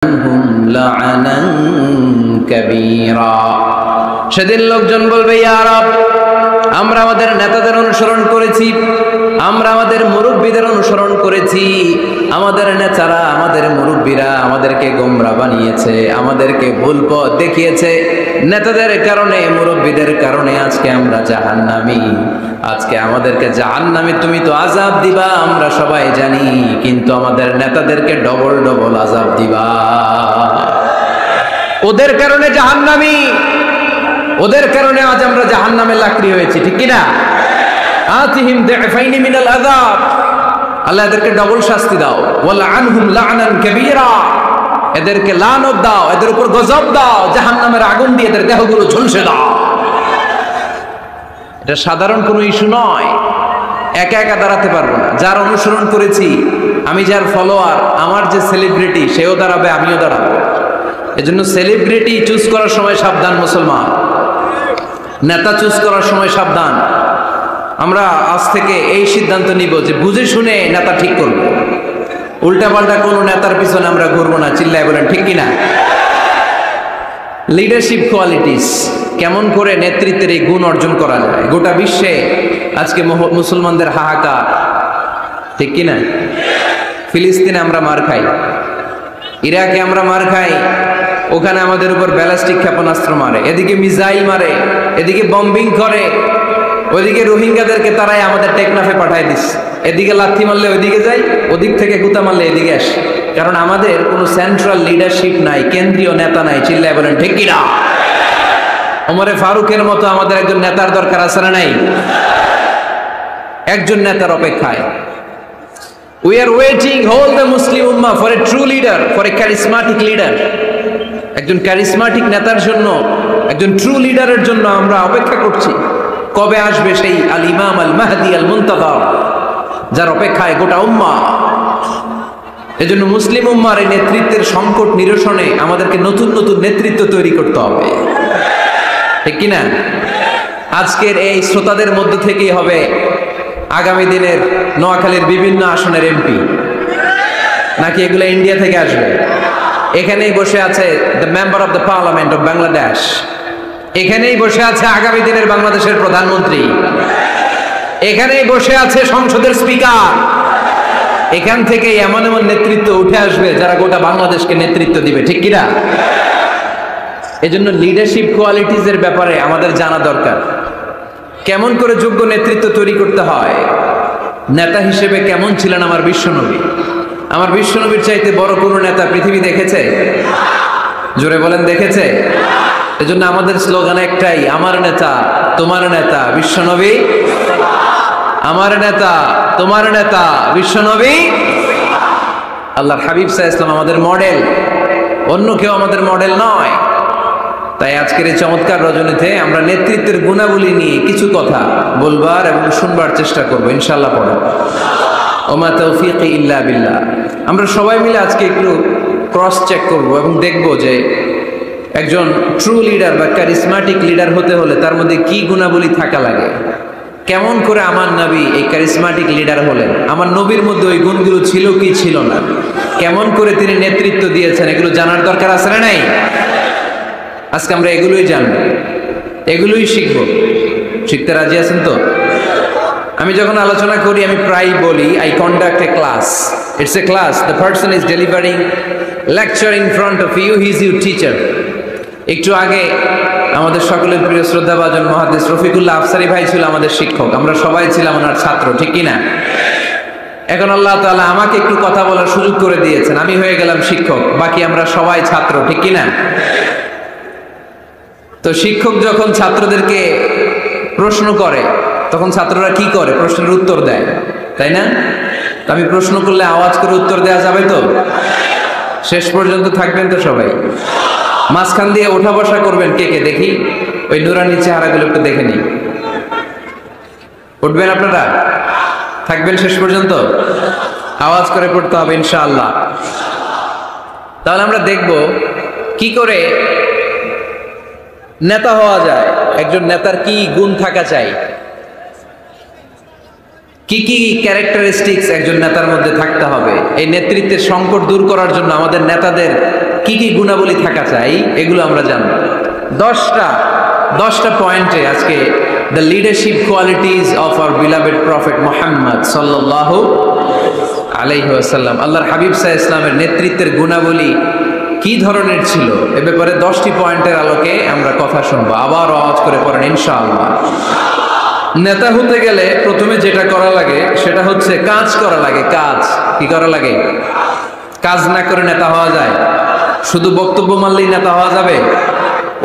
عنهم لعنا كبيرا সেদিন লোকজন বলবে ইয়া রব আমরা আমাদের নেতাদের অনুসরণ করেছি, আমরা আমাদের মুরব্বিদের অনুসরণ করেছি, আমাদের নেতারা আমাদের মুরব্বিরা আমাদেরকে গোমরা বানিয়েছে, আমাদেরকে ভুল পথ দেখিয়েছে। নেতাদের কারণে মুরব্বিদের কারণে আজকে আমরা জাহান্নামী, আজকে আমাদেরকে জাহান্নামী তুমি তো আযাব দিবা আমরা সবাই জানি, কিন্তু আমাদের নেতাদেরকে ডবল ডবল আযাব দিবা। ওদের কারণে জাহান্নামী, ওদের কারণে আজ আমরা জাহান্নামে লাকড়ি হয়েছি, ঠিক কি না? আতিহিম দিফাইনি মিনাল আযাব, আল্লাহ এদেরকে ডবল শাস্তি দাও। ওয়ালা আনহুম লা'নান কাবীরা, এদেরকে লানত দাও, এদের উপর গজব দাও, জাহান্নামের আগুন দিয়ে এদের দেহগুলো ঝলসে দাও। এটা সাধারণ কোনো ইস্যু নয়, একা একা দাঁড়াতে পারবো না। যার অনুসরণ করেছি আমি, যার ফলোয়ার, আমার যে সেলিব্রিটি সেও দাঁড়াবে, আমিও দাঁড়াবো। এজন্য সেলিব্রিটি চুজ করার সময় সাবধান মুসলমান, নেতা চুজ করার সময় সাবধান। আমরা আজ থেকে এই সিদ্ধান্ত নিব যে বুঝে শুনে নেতা ঠিক করব, উল্টাপাল্টা কোনো নেতার পিছনে আমরা ঘুরবো না। চিল্লায় বলেন ঠিক কিনা? লিডারশিপ কোয়ালিটিস, কেমন করে নেতৃত্বের এই গুণ অর্জন করা যায়। গোটা বিশ্বে আজকে মুসলমানদের হাহাকার, ঠিক কিনা? ফিলিস্তিনে আমরা মার খাই, ইরাকে আমরা মার খাই, ওখানে আমাদের উপর ব্যালিস্টিক ক্ষেপণাস্ত্র মারে, এদিকে মিসাইল মারে, এদিকে বম্বিং করে, ওইদিকে রোহিঙ্গাদেরকে তারাই আমাদের টেকনাফে পাঠায় দিস। এদিকে লাথি মারলে ওইদিকে যাই, ওদিক থেকে গুতা মারলে এদিকে আসে, কারণ আমাদের কোনো সেন্ট্রাল লিডারশিপ নাই, কেন্দ্রীয় নেতা নাই। চিল্লায় বলেন ঠিক কিনা? ওমরে ফারুকের মতো আমাদের একজন নেতার দরকার আছে না নাই? একজন নেতার অপেক্ষায়। We are waiting, all the Muslim Ummah, for a true leader, for a charismatic leader. একজন ক্যারিসমাটিক নেতার জন্য, একজন ট্রু লিডারের জন্য আমরা অপেক্ষা করছি। কবে আসবে সেই আল ইমাম আল মাহদি আল মুনতাযর, যার অপেক্ষায় গোটা উম্মাহ। এজন্য মুসলিম উম্মার এই নেতৃত্বের সংকট নিরসনে আমাদেরকে নতুন নতুন নেতৃত্ব তৈরি করতে হবে, ঠিক কিনা? আজকের এই শ্রোতাদের মধ্য থেকেই হবে আগামী দিনের নোয়াখালীর বিভিন্ন আসনের এমপি, নাকি এগুলো ইন্ডিয়া থেকে আসবে? এখানেই বসে আছে the member of the parliament of Bangladesh, এখানেই বসে আছে আগামী দিনের বাংলাদেশের প্রধানমন্ত্রী, এখানেই বসে আছে সংসদের স্পিকার। এখান থেকে এমন এমন নেতৃত্ব উঠে আসবে যারা গোটা বাংলাদেশকে নেতৃত্ব দিবে, ঠিক কিনা? এজন্য লিডারশিপ কোয়ালিটিস এর ব্যাপারে আমাদের জানা দরকার। কেমন করে যোগ্য নেতৃত্ব তৈরি করতে হয়। নেতা হিসেবে কেমন ছিলেন আমার বিশ্বনবী? আমার বিশ্বনবীর চাইতে বড় কোনো নেতা পৃথিবী দেখেছে? জোরে বলেন দেখেছে? এজন্য আমাদের স্লোগান একটাই, আমার নেতা তোমার নেতা বিশ্বনবী, আমার নেতা তোমার নেতা বিশ্বনবী। আল্লাহর হাবিব সাল্লাল্লাহু আলাইহি ওয়াসাল্লাম আমাদের মডেল, অন্য কেউ আমাদের মডেল নয়। তাই আজকের এই চমৎকার রজনীতে আমরা নেতৃত্বের গুণাবলী নিয়ে কিছু কথা বলবার এবং শুনবার চেষ্টা করবো ইনশাআল্লাহ। পড়ো ওমা তৌফিকি ইল্লা বিল্লাহ। আমরা সবাই মিলে আজকে একটু ক্রস চেক করব এবং দেখব যে একজন ট্রু লিডার বা ক্যারিসমাটিক লিডার হতে হলে তার মধ্যে কি গুণাবলী থাকা লাগে। কেমন করে আমার নবী এই ক্যারিসমাটিক লিডার হলেন, আমার নবীর মধ্যে ওই গুণগুলো ছিল কি ছিল না, কেমন করে তিনি নেতৃত্ব দিয়েছেন, এগুলো জানার দরকার আছে না নাই? আজকে আমরা এগুলোই জানবো, এগুলোই শিখবো। শিখতে রাজি আছেন তো? আমি যখন আলোচনা করি আমি প্রায় বলি, I conduct a class, it's a class, the person is delivering lecture in front of you, he is your teacher. একটু আগে আমাদের সকলের প্রিয় শ্রদ্ধাভাজন মুহাদ্দিস রফিকুল্লাহ আফসারী ভাই ছিল আমাদের শিক্ষক, আমরা সবাই ছিলাম ওনার ছাত্র, ঠিক কিনা? এখন আল্লাহ তাআলা আমাকে একটু কথা বলার সুযোগ করে দিয়েছেন, আমি হয়ে গেলাম শিক্ষক, বাকি আমরা সবাই ছাত্র, ঠিক কিনা? তো শিক্ষক যখন ছাত্রদেরকে প্রশ্ন করে তখন ছাত্ররা কি করে? প্রশ্নের উত্তর দেয়, তাই না? তো আমি প্রশ্ন করলে আওয়াজ করে উত্তর দেওয়া যাবে তো? শেষ পর্যন্ত থাকবেন তো সবাই? মাঝখান দিয়ে ওঠা বসা করবেন কে কে দেখি, ওই নুরানি চেহারাগুলো একটু দেখে নিই। উঠবেন আপনারা? থাকবেন শেষ পর্যন্ত? আওয়াজ করে পড়তে হবে ইনশাআল্লাহ। তাহলে আমরা দেখব কি করে নেতা হওয়া যায়, একজন নেতার কি গুণ থাকা চাই, কি কি ক্যারেক্টারিস্টিক্স একজন নেতার মধ্যে থাকতে হবে। এই নেতৃত্বের সংকট দূর করার জন্য আমাদের নেতাদের কি কি গুণাবলী থাকা চাই এগুলো আমরা জানবো। 10টা পয়েন্টে আজকে the leadership qualities of our beloved prophet Muhammad সাল্লাল্লাহু আলাইহি ওয়াসাল্লাম, আল্লাহর হাবিব সাল্লাল্লাহু আলাইহি ওয়াসাল্লামের নেতৃত্বের গুণাবলী কি ধরনের ছিল এ ব্যাপারে 10টি পয়েন্টের আলোকে আমরা কথা শুনবো। আবার আওয়াজ করে পড়েন ইনশাআল্লাহ। নেতা হতে গেলে প্রথমে যেটা করা লাগে সেটা হচ্ছে কাজ করা লাগে। কাজ কি করা লাগে? কাজ না করে নেতা হওয়া যায়? শুধু বক্তব্য মারলেই নেতা হওয়া যাবে?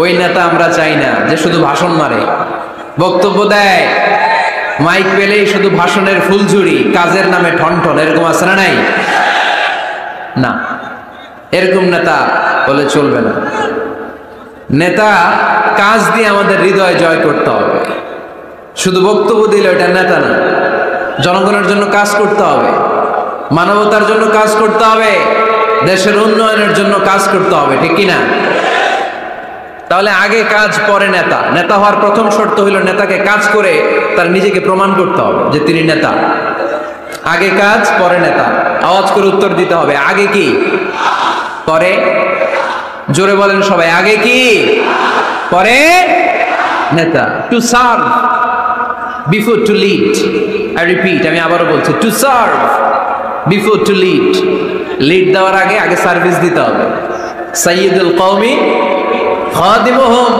ওই নেতা আমরা চাই না যে শুধু ভাষণ মারে, বক্তব্য দেয়, মাইক পেলেই শুধু ভাষণের ফুলঝুরি, কাজের নামে ঠনঠন, এরকম আছে না? নাই না, এরকম নেতা বলে চলবে না। নেতা কাজ দিয়ে আমাদের হৃদয় জয় করতে হবে। শুধু বক্তব্য দিলে ওটা নেতা না। জনগণের জন্য কাজ করতে হবে, মানবতার জন্য কাজ করতে হবে, দেশের উন্নয়নের জন্য কাজ করতে হবে, ঠিক কিনা? তাহলে আগে কাজ পরে নেতা। নেতা হওয়ার প্রথম শর্ত হইল নেতাকে কাজ করে তার নিজেকে প্রমাণ করতে হবে যে তিনি নেতা। আগে কাজ পরে নেতা। আওয়াজ করে উত্তর দিতে হবে, আগে কি পরে? জোরে বলেন সবাই, আগে কি পরে নেতা। To serve before to lead. I repeat, আমি আবারও বলছি, to serve before to lead. Lead দেওয়ার আগে আগে সার্ভিস দিতে হবে। সাইয়্যিদুল কওমি খাদিমুহুম,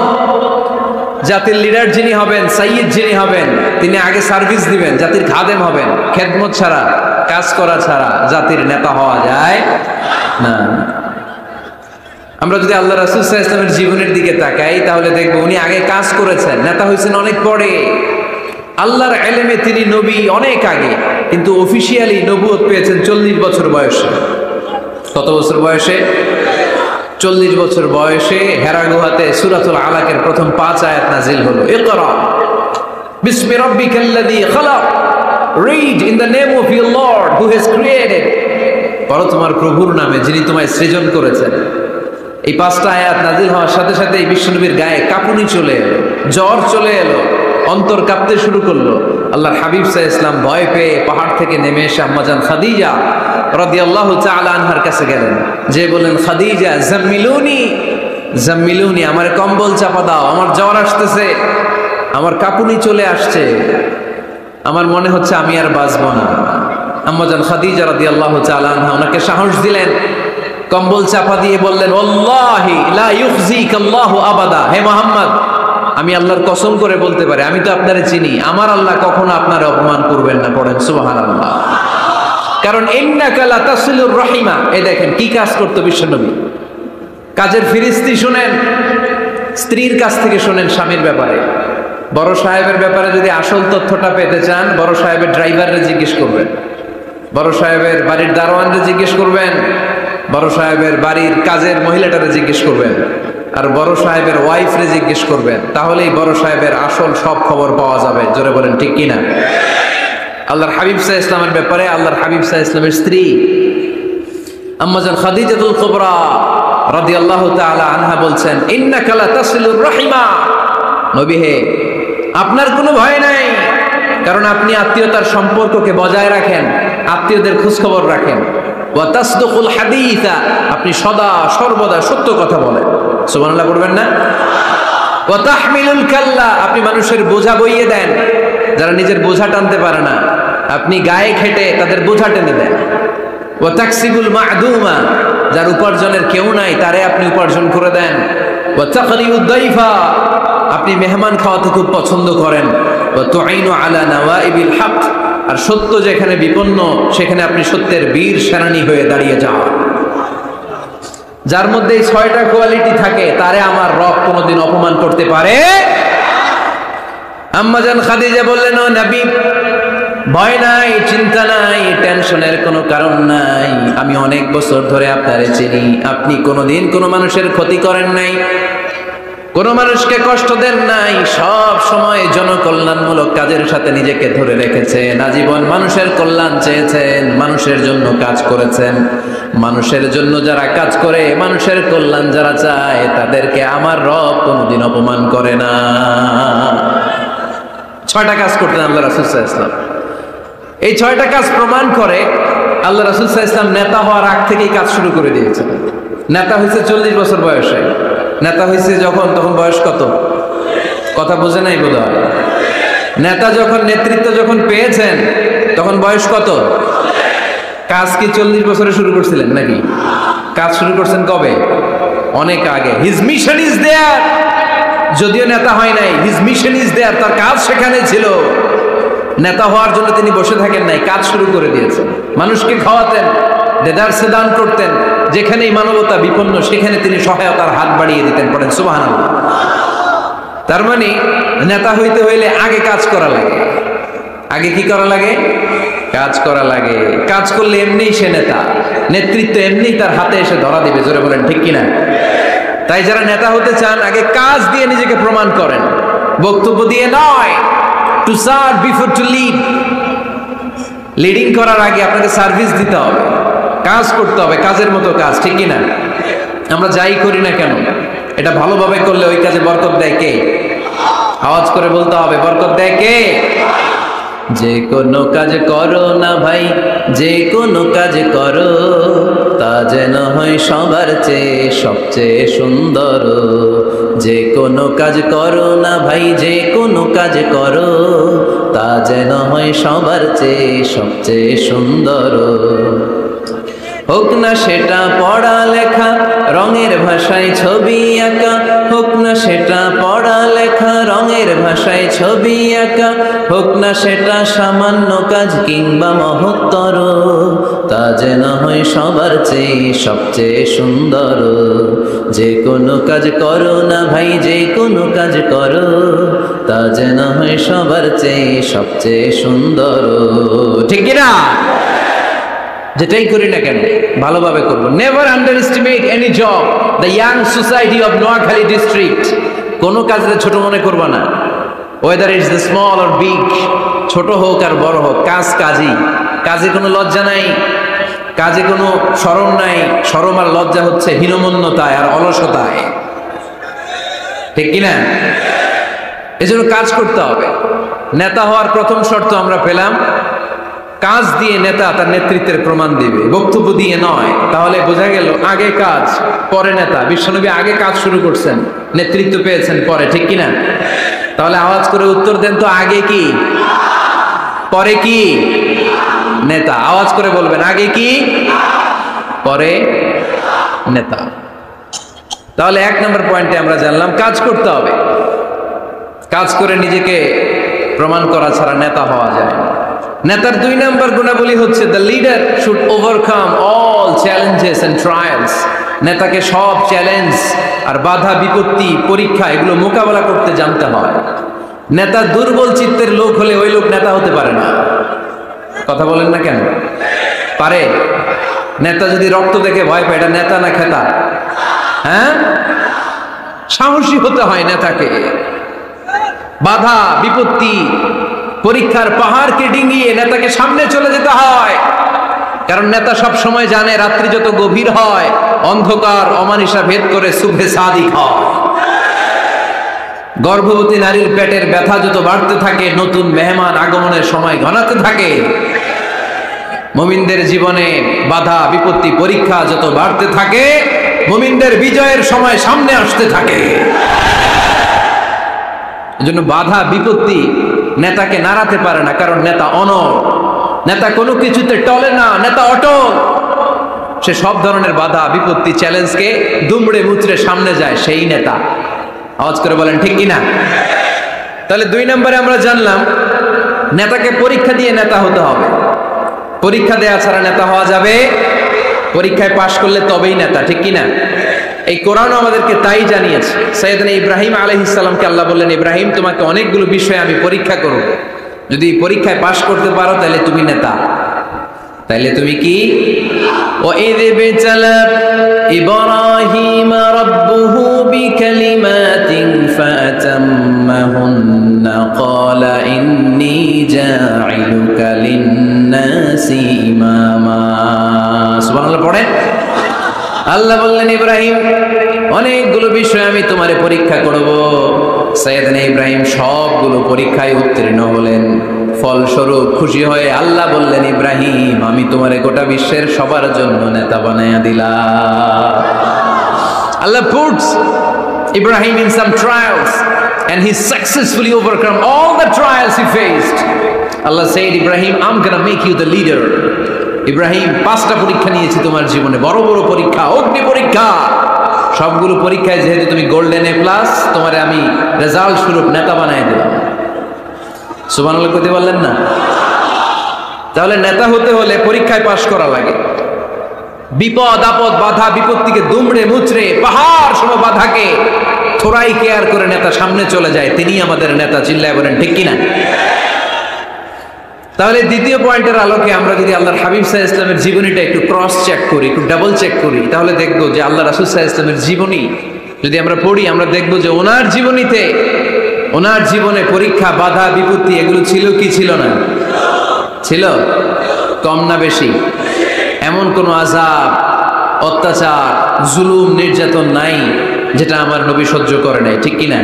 জাতির লিডার যিনি হবেন, সাইয়্যিদ যিনি হবেন, তিনি আগে সার্ভিস দিবেন, জাতির খাদেম হবেন। খেদমত ছাড়া, কাজ করা ছাড়া জাতির নেতা হওয়া যায় না। আমরা যদি আল্লাহ রাসূল সাল্লাল্লাহু আলাইহি ওয়াসাল্লামের জীবনের দিকে তাকাই তাহলে দেখবো উনি আগে কাজ করেছেন, নেতা হয়েছেন অনেক পরে। আল্লাহর ইলমে তিনি নবী অনেক আগে, কিন্তু অফিশিয়ালি নবুয়ত পেয়েছেন 40 বছর বয়সে। কত বছর বয়সে? 40 বছর বয়সে হেরা গুহাতে সূরাতুল আলাকের প্রথম 5 আয়াত নাজিল হলো। ইকরা বিসমি রাব্বিকাল্লাযী খালাক, read in the name of your lord who has created. পড়ো তোমার প্রভুর নামে যিনি তোমায় সৃজন করেছেন। এই 5টা আয়াত নাজিল হওয়ার সাথে সাথে এই বিশ্বনবীর গায়ে কাঁপুনি চলে এলো, জ্বর চলে এলো, অন্তর কাঁপতে শুরু করলো। আল্লাহর হাবিব সাল্লাল্লাহু আলাইহি ওয়াসাল্লাম ভয় পেয়ে পাহাড় থেকে নেমে এসে আম্মাজান খাদিজা রাদিয়াল্লাহু তাআলা আনহার কাছে গেলেন, যে বলেন, খাদিজা জাম্মিলুনি জাম্মিলুনি, আমার কম্বল চাপা দাও, আমার জ্বর আসতেছে, আমার কাঁপুনি চলে আসছে, আমার মনে হচ্ছে আমি আর বাঁচবো না। আম্মাজান খাদিজা রাদিয়াল্লাহু তাআলা আনহা ওনাকে সাহস দিলেন, কম্বল চাপা দিয়ে বললেন, ওয়াল্লাহি লা ইউখজিকাল্লাহু আবাদা, হে মুহাম্মদ, আমি আল্লাহর কসম করে বলতে পারি, আমি তো আপনারে চিনি, আমার আল্লাহ কখনো আপনার অপমান করবেন না। পড়েন সুবহানাল্লাহ। কারণ ইন্নাকা লা তাসিলুর রাহিমা। এই দেখেন কি কাজ করতো বিশ্বনবী। কাজের ফিরিস্তি শুনেন, স্ত্রীর কাছ থেকে শুনেন স্বামীর ব্যাপারে। বড় সাহেবের ব্যাপারে যদি আসল তথ্যটা পেতে চান, বড় সাহেবের ড্রাইভাররে জিজ্ঞেস করবেন, বড় সাহেবের বাড়ির দারোয়ানরে জিজ্ঞেস করবেন, বড় সাহেবের বাড়ির কাজের মহিলাটারে জিজ্ঞেস করবেন, আর বড় সাহেবের ওয়াইফরে জিজ্ঞেস করবেন। তাহলেই বড় সাহেবের আসল সব খবর পাওয়া যাবে। জোরে বলেন ঠিক কিনা? আল্লাহর হাবিব সাল্লাল্লাহু আলাইহি ওয়াসাল্লামের ব্যাপারে আল্লাহর হাবিব সাল্লাল্লাহু আলাইহি ওয়াসাল্লামের স্ত্রী আম্মাজান খাদিজাতুল কুবরা রাদিয়াল্লাহু তাআলা আনহা বলছেন, ইন্নাকা লা তাসিলুর রাহিমা, নবী হে, আপনার কোনো ভয় নাই, কারণ আপনি আত্মীয়তার সম্পর্ককে বজায় রাখেন, আত্মীয়দের খোঁজ খবর রাখেন। ওয়া তাসদুকুল হাদিসা, আপনি সদা সর্বদা সত্য কথা বলেন। সুবহানাল্লাহ পড়বেন না? ওয়া তাহমিলুল কাল্লা, আপনি মানুষের বোঝা বইয়ে দেন, যারা নিজের বোঝা টানতে পারে না আপনি গায়ে খেটে তাদের বোঝা টেনে দেন। ওয়া তাকসিবুল মা'দুমা, যার উপার্জনের কেউ নাই তারে আপনি উপার্জন করে দেন। ওয়া তাকরিউদ দাইফা, আপনি মেহমান খাওয়াতে খুব পছন্দ করেন। ওয়া তুঈনু আলা নাওয়াইবিল হক, আর সত্য যেখানে বিপন্ন সেখানে আপনি সত্যের বীর সেনানী হয়ে দাঁড়িয়ে যান। যার মধ্যে এই 6টা কোয়ালিটি থাকে তারে আমার রব কোনোদিন অপমান করতে পারে। আম্মাজান খাদিজা বললেন, ও নবী, ভয় নাই, চিন্তা নাই, টেনশনের কোনো কারণ নাই, আমি অনেক বছর ধরে আপনারে চিনি, আপনি কোনোদিন কোনো মানুষের ক্ষতি করেন নাই, কোনো মানুষকে কষ্ট দেন নাই, সব সময় জনকল্যাণমূলক কাজের সাথে নিজেকে ধরে রেখেছেন, আজীবন মানুষের কল্যাণ চেয়েছেন, মানুষের জন্য কাজ করেছেন। মানুষের জন্য যারা কাজ করে, মানুষের কল্যাণ যারা চায়, তাদেরকে আমার রব কোনোদিন অপমান করে না। 6টা কাজ করতেন আল্লাহ রাসূল সাল্লাল্লাহু আলাইহি ওয়াসাল্লাম। এই 6টা কাজ প্রমাণ করে আল্লাহ রাসূল সাল্লাল্লাহু আলাইহি ওয়াসাল্লাম নেতা হওয়ার আগ থেকেই কাজ শুরু করে দিয়েছেন। নেতা হয়েছে 40 বছর বয়সে। নেতা হয়েছে যখন, তখন বয়স কত? কথা বোঝে নাই বোধ হয়। নেতা যখন, নেতৃত্ব যখন পেয়েছেন তখন বয়স কত? কাজ কি 40 বছরে শুরু করছিলেন নাকি? কাজ শুরু করছেন কবে? অনেক আগে। His mission is there. যদিও নেতা হয় নাই, হিজ মিশন ইজ দেয়ার, তার কাজ সেখানে ছিল। নেতা হওয়ার জন্য তিনি বসে থাকেন নাই, কাজ শুরু করে দিয়েছেন। মানুষকে খাওয়াতেন, দেদারসে দান করতেন, যেখানেই মানবতা বিপন্ন সেখানে তিনি সহায়তার হাত বাড়িয়ে দিতেন। পড়েন সুবহানাল্লাহ। তার মানে নেতা হইতে হইলে আগে কাজ করা লাগে। আগে কি করা লাগে? কাজ করা লাগে। কাজ করলে এমনিই সে নেতা, নেতৃত্ব এমনি তার হাতে এসে ধরা দিবে। জোরে বলেন ঠিক কিনা? তাই যারা নেতা হতে চান আগে কাজ দিয়ে নিজেকে প্রমাণ করেন, বক্তব্য দিয়ে নয়। To serve before to lead. Leading করার আগে আপনাকে সার্ভিস দিতে হবে, কাজ করতে হবে, কাজের মতো কাজ। ঠিক কিনা? আমরা যাই করি না কেন এটা ভালোভাবে করলে ওই কাজে বরকত দেয় কে? আওয়াজ করে বলতে হবে, বরকত দেয় কে? যে কোনো কাজ করো না ভাই, যে কোনো কাজ করো, তা যেন হয় সবার চেয়ে সবচেয়ে সুন্দর। যে কোনো কাজ করো না ভাই, যে কোনো কাজ করো, তা যেন হয় সবার চেয়ে সবচেয়ে সুন্দর। হোক না সেটা পড়া লেখা, রঙের ভাষায় ছবি আঁকা। হোক না সেটা পড়া লেখা, রঙের ভাষায় ছবি আঁকা। হোক না সেটা সামান্য কাজ কিংবা মহত্তর, তা যেন হয় সবার চেয়ে সবচেয়ে সুন্দর। যে কোনো কাজ করো না ভাই, যে কোনো কাজ করো, তা যেন হয় সবার চেয়ে সবচেয়ে সুন্দর। ঠিক কিনা? যেটাই করি না কেন ভালোভাবে করবো। Never under estimate any job. The young society of Noakhali district. কোনো কাজে ছোট মনে করবা না, whether it's the small or big. ছোট হোক আর বড় হোক, কাজ কাজই। কাজে কোনো লজ্জা নাই, কাজে কোনো শরম নাই। শরম আর লজ্জা হচ্ছে হীনমন্যতায় আর অলসতায়। ঠিক কিনা? এজন্য কাজ করতে হবে। নেতা হওয়ার প্রথম শর্ত আমরা পেলাম, কাজ দিয়ে নেতা তার নেতৃত্বের প্রমাণ দিবে, বক্তব্য দিয়ে নয়। তাহলে বোঝা গেল আগে কাজ পরে নেতা। বিশ্বনবী আগে কাজ শুরু করছেন, নেতৃত্ব পেয়েছেন পরে। ঠিক কিনা? তাহলে আওয়াজ করে উত্তর দেন তো, আগে কি পরে কি? নেতা। আওয়াজ করে বলবেন, আগে কি পরে নেতা। তাহলে 1 নম্বর পয়েন্টে আমরা জানলাম কাজ করতে হবে। কাজ করে নিজেকে প্রমাণ করা ছাড়া নেতা হওয়া যায় না। নেতার 2 নম্বর গুণাবলী হচ্ছে the leader should overcome all challenges and trials. নেতাকে সব চ্যালেঞ্জ আর বাধা বিপত্তি পরীক্ষা এগুলো মোকাবেলা করতে জানতে হয়। নেতা দুর্বল চিত্তের লোক হলে ওই লোক নেতা হতে পারে না। কথা বলেন না কেন? পারে? নেতা যদি রক্ত দেখে ভয় পায়, এটা নেতা না খেতা? হ্যাঁ, সাহসী হতে হয় নেতাকে। বাধা বিপত্তি পরীক্ষার পাহাড়কে ডিঙিয়ে নেতাকে সামনে চলে যেতে হয়। কারণ নেতা সব সময় জানে রাত্রি যত গভীর হয়, অন্ধকার অমানিসা ভেদ করে সুবহে সাদিক হয়। গর্ভবতী নারীর পেটের ব্যথা যত বাড়তে থাকে, নতুন মেহমান আগমনের সময় ঘনাতে থাকে। মুমিনদের জীবনে বাধা বিপত্তি পরীক্ষা যত বাড়তে থাকে, মুমিনদের বিজয়ের সময় সামনে আসতে থাকে। এজন্য বাধা বিপত্তি নেতাকে নাড়াতে পারে না, কারণ নেতা অনড়। নেতা কোনো কিছুতে টলে না, নেতা অটল। সে সব ধরনের বাধা বিপত্তি চ্যালেঞ্জকে দুমড়ে মুচড়ে সামনে যায়, সেই নেতা। আওয়াজ করে বলেন ঠিক কিনা? তাহলে 2 নম্বরে আমরা জানলাম নেতাকে পরীক্ষা দিয়ে নেতা হতে হবে। পরীক্ষা দেয়া ছাড়া নেতা হওয়া যাবে? পরীক্ষায় পাশ করলে তবেই নেতা। ঠিক কিনা? এই কোরআনও আমাদেরকে তাই জানিয়েছে। সাইয়েদনা ইব্রাহিম আলাইহিস সালামকে আল্লাহ বললেন, ইব্রাহিম তোমাকে অনেকগুলো বিষয়ে আমি পরীক্ষা করব, যদি পরীক্ষায় পাশ করতে পারো তাহলে তুমি নেতা। তাহলে তুমি কি? وَإِذِ ابْتَلَى إِبْرَاهِيمَ رَبُّهُ بِكَلِمَاتٍ فَأَتَمَّهُنَّ قَالَ إِنِّي جَاعِلُكَ لِلنَّاسِ إِمَامًا। সুবহানাল্লাহ পড়ে। আল্লাহ বললেন, ইব্রাহিম অনেকগুলো বিষয় আমি তোমারে পরীক্ষা করব। সাইয়েদনা ইব্রাহিম সবগুলো পরীক্ষায় উত্তীর্ণ হলেন। ফলস্বরূপ খুশি হয়ে আল্লাহ বললেন, ইব্রাহিম আমি তোমারে গোটা বিশ্বের সবার জন্য নেতা বানাইয়া দিলাম। Allah puts Ibrahim in some trials and he successfully overcome all the trials he faced. Allah said, Ibrahim, I'm gonna make you the leader. Ibrahim, 5টা পরীক্ষা নিয়েছি তোমার জীবনে, বড় বড় পরীক্ষা, অগ্নি পরীক্ষা। সবগুলো পরীক্ষায় যেহেতু তুমি গোল্ডেন A+, তোমারে আমি রেজাল্ট স্বরূপ নেতা বানায় দিলাম। সুবহানাল্লাহ কইতে বললেন না? তাহলে নেতা হতে হলে পরীক্ষায় পাশ করা লাগে। বিপদ আপদ বাধা বিপত্তিকে দুমড়ে মুচড়ে পাহাড় সম বাধাকে থোড়াই কেয়ার করে নেতা সামনে চলে যায়, তিনি আমাদের নেতা। চিল্লায় বলেন ঠিক কিনা? তাহলে দ্বিতীয় পয়েন্টের আলোকে আমরা যদি আল্লাহর হাবিব সাল্লাল্লাহু আলাইহি ওয়াসাল্লামের জীবনীটা একটু ক্রস চেক করি, একটু ডাবল চেক করি, তাহলে দেখব যে আল্লাহ রাসূল সাল্লাল্লাহু আলাইহি ওয়াসাল্লামের জীবনী যদি আমরা পড়ি, আমরা দেখব যে ওনার জীবনীতে, ওনার জীবনে পরীক্ষা বাধা বিপত্তি এগুলো ছিল কি ছিল না? ছিল। কম না বেশি? এমন কোন আযাব অত্যাচার জুলুম নির্যাতন নাই যেটা আমার নবী সহ্য করে নাই, ঠিক কিনা?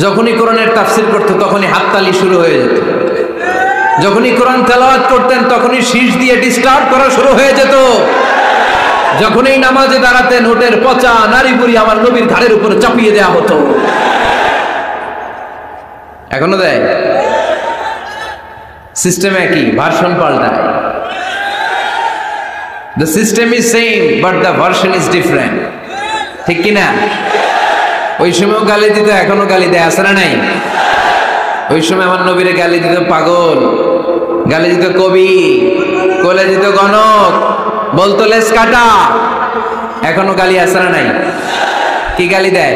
যখনই কোরআনের তাফসীর করতে তখনই হাততালি শুরু হয়ে যেত, যখনই কোরআন তেলাওয়াত করতেন তখনই শীষ দিয়ে ডিস্টার্ব করা শুরু হয়ে যেত, যখনই নামাজে দাঁড়াতেন ওটের পচা নারী বুড়ি আমার নবীর ঘাড়ের উপরে চাপিয়ে দেয়া হতো। এখনো দেয়? সিস্টেম একই, ভার্সন পাল্টায়। The system is same but the version is different, ঠিক কিনা? ওই সময় গালি দিত, এখনো গালি দেয়, আছে না নাই? ওই সময় আমার নবীরে গালি দিত পাগল, গালি দিত কবি, কোলে দিত গণক, বলতো লেস কাটা। এখনো গালি আছে না নাই? কি গালি দেয়?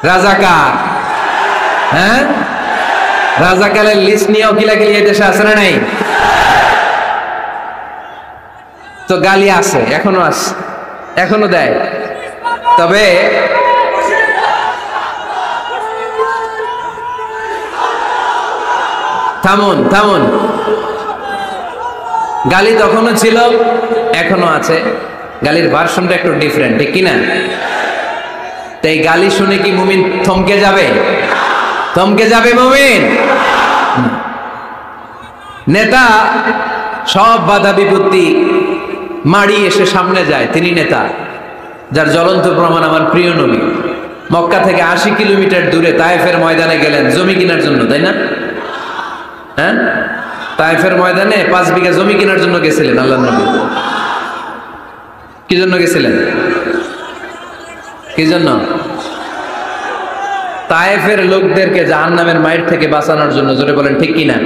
রাজাকার। হ্যাঁ, রাজাকারের লিস্ট নিয়েও কিলাকিলি এই দেশে আছে না নাই? তো গালি আছে, এখনো আছে, এখনো দেয়। তবে থামুন থামুন, গালি তখনও ছিল, এখনো আছে, গালির ভার্সনটা একটু ডিফারেন্ট, ঠিক কিনা? তাই গালি শুনে কি মুমিন থমকে যাবে? থমকে যাবে মুমিন? নেতা সব বাধা বিপত্তি মাড়ি এসে সামনে যায়, তিনি নেতা। যার জ্বলন্ত প্রমাণ আমার প্রিয় নবী মক্কা থেকে 80 কিলোমিটার দূরে তায়েফের ময়দানে গেলেন জমি কেনার জন্য, তাই না? হ্যাঁ, তায়েফের ময়দানে 5 বিঘা জমি কেনার জন্য গেছিলেন আল্লাহর নবী। কি জন্য গেছিলেন? কি জন্য? তায়েফের লোকদেরকে জাহান্নামের মাইর থেকে বাঁচানোর জন্য। জোরে বলেন ঠিক কিনা?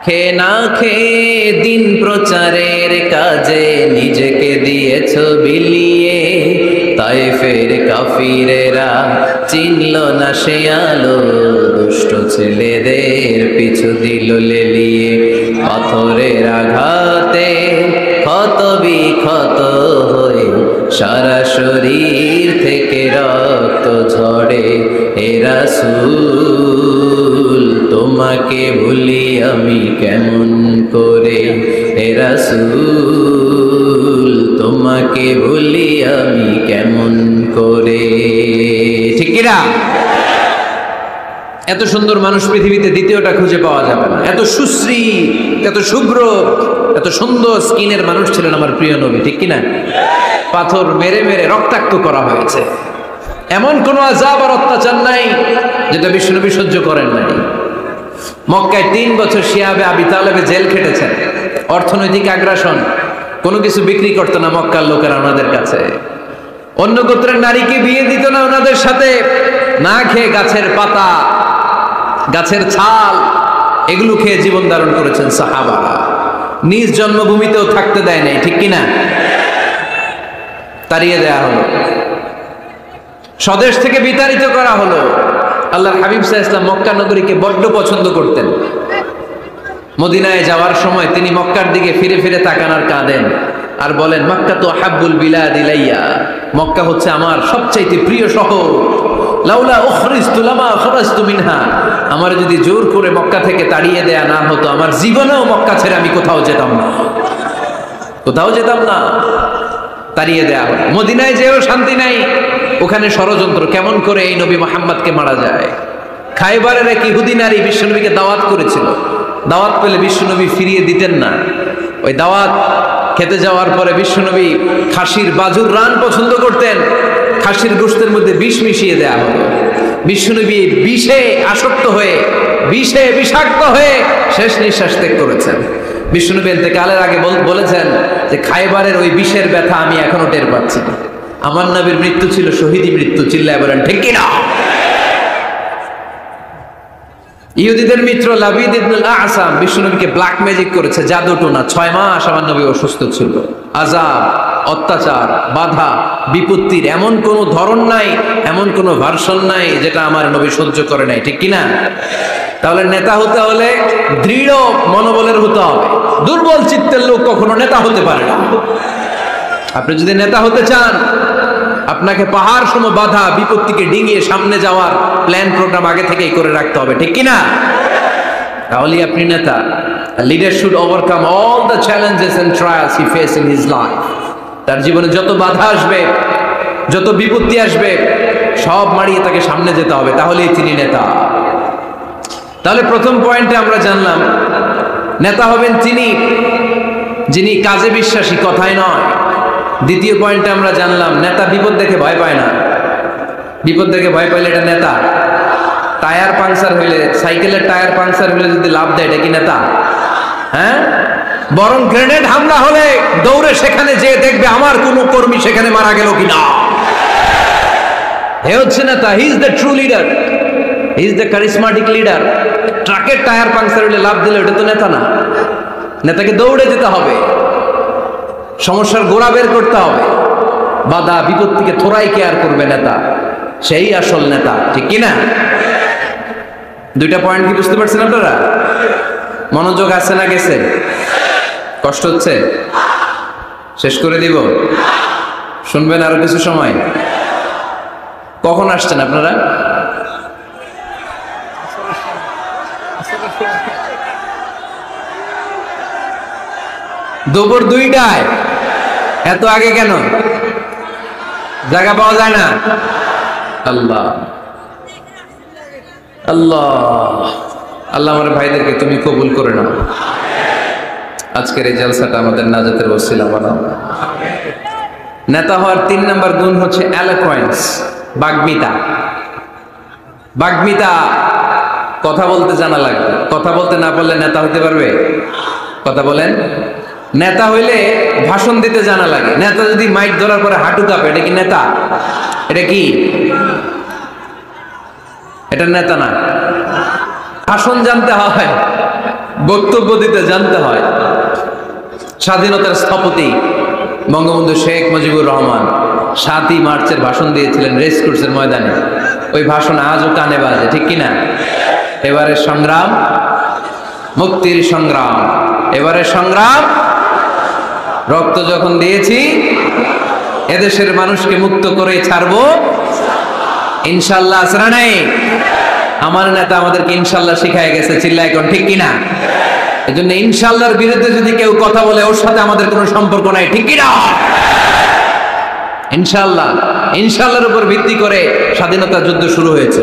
খেয়ে না খেয়ে দিন প্রচারের কাজে নিজেকে দিয়েছ বিলিয়ে, তায়েফের কাফিরেরা চিনল না সে আলো, দুষ্ট ছেলেদের পিছু দিল লেলিয়ে। পাথরের আঘাতে ক্ষত বিক্ষত হয়ে সারা শরীর থেকে রক্ত ঝরে। হে রাসূল তোমাকে ভুলি আমি কেমন করে, হে রাসূল তোমাকে ভুলি আমি কেমন করে। ঠিক কিনা? এত সুন্দর মানুষ পৃথিবীতে দ্বিতীয়টা খুঁজে পাওয়া যাবে না। এত সুশ্রী, এত শুভ্র, এত সুন্দর স্কিনের মানুষ ছিলেন আমার প্রিয় নবী, ঠিক কিনা? পাথর মেরে মেরে রক্তাক্ত করা হয়েছে, এমন কোন আযাব আর অত্যাচার নাই যেটা বিশ্বনবী সহ্য করেন নাই। মক্কায় 3 বছর শিয়াবে আবি তালেবে জেল খেটেছেন, অর্থনৈতিক আগ্রাসন, কোনো কিছু বিক্রি করতো না মক্কার লোকেরা ওনাদের কাছে। অন্য গোত্রের নারীকে বিয়ে দিত না ওনাদের সাথে। না খেয়ে গাছের পাতা, গাছের ছাল এগুলো খেয়ে জীবন ধারণ করেছেন সাহাবারা। নিজ জন্মভূমিতেও থাকতে দেয় নাই, ঠিক কিনা? তাড়িয়ে দেয়া হলো, স্বদেশ থেকে বিতাড়িত করা হলো। আল্লাহর হাবিব সাল্লাল্লাহু আলাইহি ওয়াসাল্লাম মক্কা নগরীকে বড্ড পছন্দ করতেন। মদিনায় যাওয়ার সময় তিনি মক্কার দিকে ফিরে ফিরে তাকান আর কাঁদেন আর বলেন, মক্কা তো হাব্বুল বিলাদ ইলাইয়া, মক্কা হচ্ছে আমার সবচাইতে প্রিয় শহর। লাউলা উখরিজতু লামা খরাজতু মিনহা, আমার যদি জোর করে মক্কা থেকে তাড়িয়ে দেয়া না হতো আমার জীবনেও মক্কা ছেড়ে আমি কোথাও যেতাম না, কোথাও যেতাম না। তাড়িয়ে দেয়া হলো। মদিনায় যেও শান্তি নাই, ওখানে ষড়যন্ত্র কেমন করে এই নবী মুহাম্মদকে মারা যায়। খায়বারের এক ইহুদি নারী বিশ্বনবীকে দাওয়াত করেছিল, দাওয়াত পেলে বিশ্বনবী ফিরিয়ে দিতেন না। ওই দাওয়াত খেতে যাওয়ার পরে বিশ্বনবী খাসির বাজুর রান পছন্দ করতেন। খাসির গোশতের মধ্যে বিষ মিশিয়ে দেয়া হলো। বিশ্বনবী বিষে আসক্ত হয়ে, বিষে বিষাক্ত হয়ে শেষ নিঃশ্বাস ত্যাগ করেছেন। বিশ্বনবী ইন্তেকালের আগে বলেছেন যে খায়বারের ওই বিষের ব্যথা আমি এখনো টের পাচ্ছি। আমার নবীর মৃত্যু ছিল শহীদি মৃত্যু, চিল্লায় বলেন ঠিক কিনা? ইহুদিদের মিত্র লাবিদ ইবনুল আসাম বিশ্বনবীকে ব্ল্যাক ম্যাজিক করেছে, জাদু টোনা। 6 মাস আমার নবী অসুস্থ ছিল। আযাব, অত্যাচার, বাধা, বিপত্তির এমন কোন ধরন নাই, এমন কোন ভার্সন নাই যেটা আমার নবী সহ্য করে নাই, ঠিক কিনা? তাহলে নেতা হতে হলে দৃঢ় মনোবলের হতে হবে। দুর্বল চিত্তের লোক কখনো নেতা হতে পারে না। আপনি যদি নেতা হতে চান, আপনাকে পাহাড় সম বাধা বিপত্তিকে ডিঙিয়ে সামনে যাওয়ার প্ল্যান প্রোগ্রাম আগে থেকেই করে রাখতে হবে, ঠিক কিনা? তাহলেই আপনি নেতা। Leader should overcome all the challenges and trials he face in his life. তার জীবনে যত বাধা আসবে, যত বিপত্তি আসবে, সব মারিয়ে তাকে সামনে যেতে হবে, তাহলেই তিনি নেতা। তাহলে প্রথম পয়েন্টে আমরা জানলাম নেতা হবেন তিনি যিনি কাজে বিশ্বাসী, কথায় নয়। দ্বিতীয় পয়েন্টে আমরা জানলাম নেতা বিপদ দেখে ভয় পায় না। বিপদ দেখে ভয় পাইলে এটা নেতা। টায়ার পাংচার হইলে, সাইকেলের টায়ার পাংচার হইলে যদি লাভ দেয়, এটা কি নেতা? হ্যাঁ, বরং গ্রেনেড হামলা হলে দৌড়ে সেখানে যেয়ে দেখবে আমার কোন কর্মী সেখানে মারা গেল কিনা। হে হচ্ছে নেতা। He is the true leader, he is the charismatic leader. ট্রাকের টায়ার পাংচার হইলে লাভ দিলে এটা তো নেতা না। নেতাকে দৌড়ে যেতে হবে, সমস্যার গোড়া বের করতে হবে, বাধা বিপত্তিকে থোড়াই কেয়ার করবে নেতা, সেই আসল নেতা, ঠিক কিনা? দুইটা পয়েন্ট কি বুঝতে পারছেন আপনারা? মনোযোগ আছে না গেছে? কষ্ট হচ্ছে? শেষ করে দিব? শুনবেন আরো কিছু সময়? কখন আসছেন আপনারা? দুপুর 2টায়। এত আগে কেন? জায়গা পাওয়া যায় না? আল্লাহ আল্লাহ আল্লাহ আমার ভাইদেরকে তুমি কবুল করে নাও। আজকের এই জলসাটা আমাদের নাজাতের ওসিলা বানাও। নেতা হওয়ার 3 নম্বর গুণ হচ্ছে এলোকোয়েন্স, বাগ্মিতা। বাগ্মিতা, কথা বলতে জানা লাগবে। কথা বলতে না পারলে নেতা হতে পারবে? কথা বলেন। নেতা হইলে ভাষণ দিতে জানা লাগে। নেতা যদি মাইক ধরার পরে হাঁটু কাঁপে, এটা কি নেতা? এটা কি? এটা নেতা না। ভাষণ জানতে হয়, বক্তব্য দিতে জানতে হয়। স্বাধীনতার স্থপতি বঙ্গবন্ধু শেখ মুজিবুর রহমান 7ই মার্চের ভাষণ দিয়েছিলেন রেস কোর্সের ময়দানে। ওই ভাষণ আজও কানে বাজে, ঠিক কিনা? এবারে সংগ্রাম, মুক্তির সংগ্রাম, এবারে সংগ্রাম, রক্ত যখন দিয়েছি এদেশের মানুষকে মুক্ত করে ছাড়বো ইনশাল্লাহ। আসরা নাই? আমার নেতা আমাদেরকে ইনশাল্লাহ শিখায় গেছে, চিল্লায় এখন, ঠিক কিনা? এই জন্য ইনশাল্লাহর বিরুদ্ধে যদি কেউ কথা বলে ওর সাথে আমাদের কোনো সম্পর্ক নাই, ঠিক কিনা? ইনশাল্লাহ, ইনশাল্লাহর উপর ভিত্তি করে স্বাধীনতা যুদ্ধ শুরু হয়েছে।